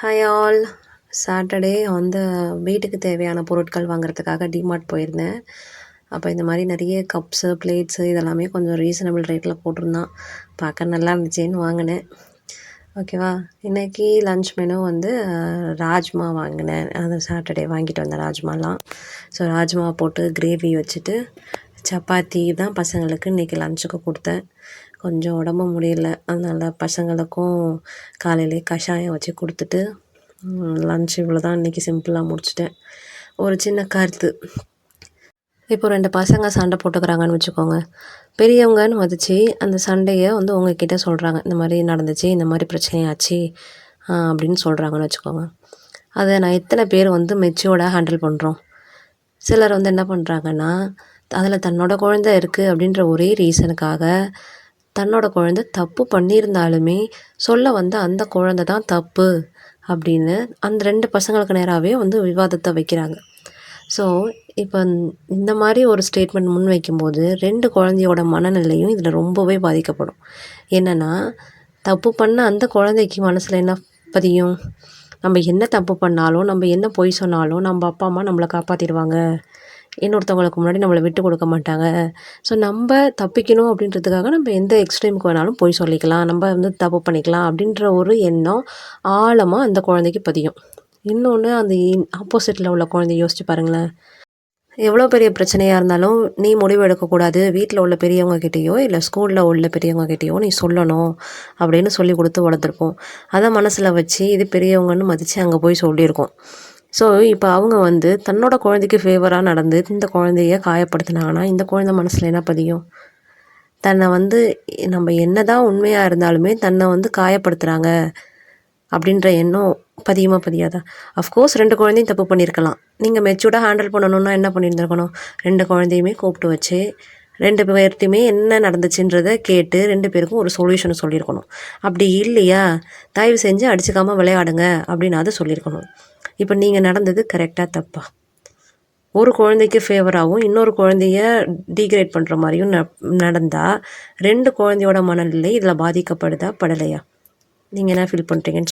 Hi all. Saturday வந்து வீட்டுக்கு தேவையான பொருட்கள் வாங்குறதுக்காக டிமார்ட் போயிருந்தேன். அப்போ இந்த மாதிரி நிறைய கப்ஸு, பிளேட்ஸு இதெல்லாமே கொஞ்சம் ரீசனபிள் ரேட்டில் போட்டிருந்தான். பார்க்க நல்லா இருந்துச்சேன்னு வாங்கினேன். ஓகேவா. இன்றைக்கி லன்ச் மெனு வந்து ராஜ்மா வாங்கினேன். அது சாட்டர்டே வாங்கிட்டு வந்தேன் ராஜ்மாலாம். ஸோ ராஜ்மா போட்டு கிரேவி வச்சுட்டு சப்பாத்தி தான் பசங்களுக்கு இன்றைக்கி லன்ச்சுக்கு கொடுத்தேன். கொஞ்சம் உடம்பு முடியல, அதனால் பசங்களுக்கும் காலையிலே கஷாயம் வச்சு கொடுத்துட்டு லன்ச் இவ்வளோ தான் இன்றைக்கி சிம்பிளாக முடிச்சிட்டேன். ஒரு சின்ன கருத்து, இப்போ 2 பசங்க சண்டை போட்டுக்கிறாங்கன்னு வச்சுக்கோங்க. பெரியவங்கன்னு மதித்து அந்த சண்டையை வந்து உங்ககிட்ட சொல்கிறாங்க, இந்த மாதிரி நடந்துச்சு, இந்த மாதிரி பிரச்சனையாச்சு அப்படின்னு சொல்கிறாங்கன்னு வச்சுக்கோங்க. அதை நான் எத்தனை பேர் வந்து மெச்சூர்டாக ஹேண்டில் பண்ணுறோம்? சிலர் வந்து என்ன பண்ணுறாங்கன்னா, அதில் தன்னோட குழந்தை இருக்குது அப்படின்ற ஒரே ரீசனுக்காக தன்னோட குழந்தை தப்பு பண்ணியிருந்தாலுமே சொல்ல வந்து அந்த குழந்தை தான் தப்பு அப்படின்னு அந்த 2 பசங்களுக்கு நேராகவே வந்து விவாதத்தை வைக்கிறாங்க. ஸோ இப்போ இந்த மாதிரி ஒரு ஸ்டேட்மெண்ட் முன் வைக்கும்போது 2 குழந்தையோட மனநிலையும் இதில் ரொம்பவே பாதிக்கப்படும். என்னென்னா, தப்பு பண்ண அந்த குழந்தைக்கு மனசில் என்ன பதியும்? நம்ம என்ன தப்பு பண்ணாலும், நம்ம என்ன பொய் சொன்னாலும் நம்ம அப்பா அம்மா நம்மளை காப்பாற்றிடுவாங்க, இன்னொருத்தவங்களுக்கு முன்னாடி நம்மளை விட்டு கொடுக்க மாட்டாங்க. ஸோ நம்ம தப்பிக்கணும் அப்படின்றதுக்காக நம்ம எந்த எக்ஸ்ட்ரீமுக்கு வேணாலும் போய் சொல்லிக்கலாம், நம்ம வந்து தப்பு பண்ணிக்கலாம் அப்படின்ற ஒரு எண்ணம் ஆழமாக அந்த குழந்தைக்கு பதியும். இன்னொன்று, அந்த ஆப்போசிட்டில் உள்ள குழந்தைய யோசிச்சு பாருங்களேன். எவ்வளோ பெரிய பிரச்சனையாக இருந்தாலும் நீ முடிவு எடுக்கக்கூடாது, வீட்டில் உள்ள பெரியவங்ககிட்டேயோ இல்லை ஸ்கூலில் உள்ள பெரியவங்ககிட்டேயோ நீ சொல்லணும் அப்படின்னு சொல்லி கொடுத்து வளர்த்துருப்போம். அதை மனசில் வச்சு இது பெரியவங்கன்னு மதித்து அங்கே போய் சொல்லியிருக்கோம். ஸோ இப்போ அவங்க வந்து தன்னோட குழந்தைக்கு ஃபேவராக நடந்து இந்த குழந்தைய காயப்படுத்தினாங்கன்னா இந்த குழந்தை மனசில் என்ன பதியும்? தன்னை வந்து நம்ம என்ன தான் உண்மையாக இருந்தாலுமே தன்னை வந்து காயப்படுத்துகிறாங்க அப்படின்ற எண்ணம் பதியுமா பதியாதா? அஃப்கோர்ஸ் 2 குழந்தையும் தப்பு பண்ணியிருக்கலாம். நீங்கள் மெச்சூர்டாக ஹேண்டில் பண்ணணுன்னா என்ன பண்ணியிருந்துருக்கணும்? 2 குழந்தையுமே கூப்பிட்டு வச்சு 2 பேர்ட்டையுமே என்ன நடந்துச்சுன்றதை கேட்டு 2 பேருக்கும் ஒரு சொல்யூஷன் சொல்லியிருக்கணும். அப்படி இல்லையா, தயவு செஞ்சு அடிச்சுக்காமல் விளையாடுங்க அப்படின்னு அதை சொல்லியிருக்கணும். இப்போ நீங்கள் நடந்தது கரெக்டாக தப்பா? ஒரு குழந்தைக்கு ஃபேவராகவும் இன்னொரு குழந்தைய டீக்ரேட் பண்ணுற மாதிரியும் நடந்தால் 2 குழந்தையோட மனநிலை இதில் பாதிக்கப்படுதா படலையா? நீங்கள் என்ன ஃபீல் பண்ணுறீங்கன்னு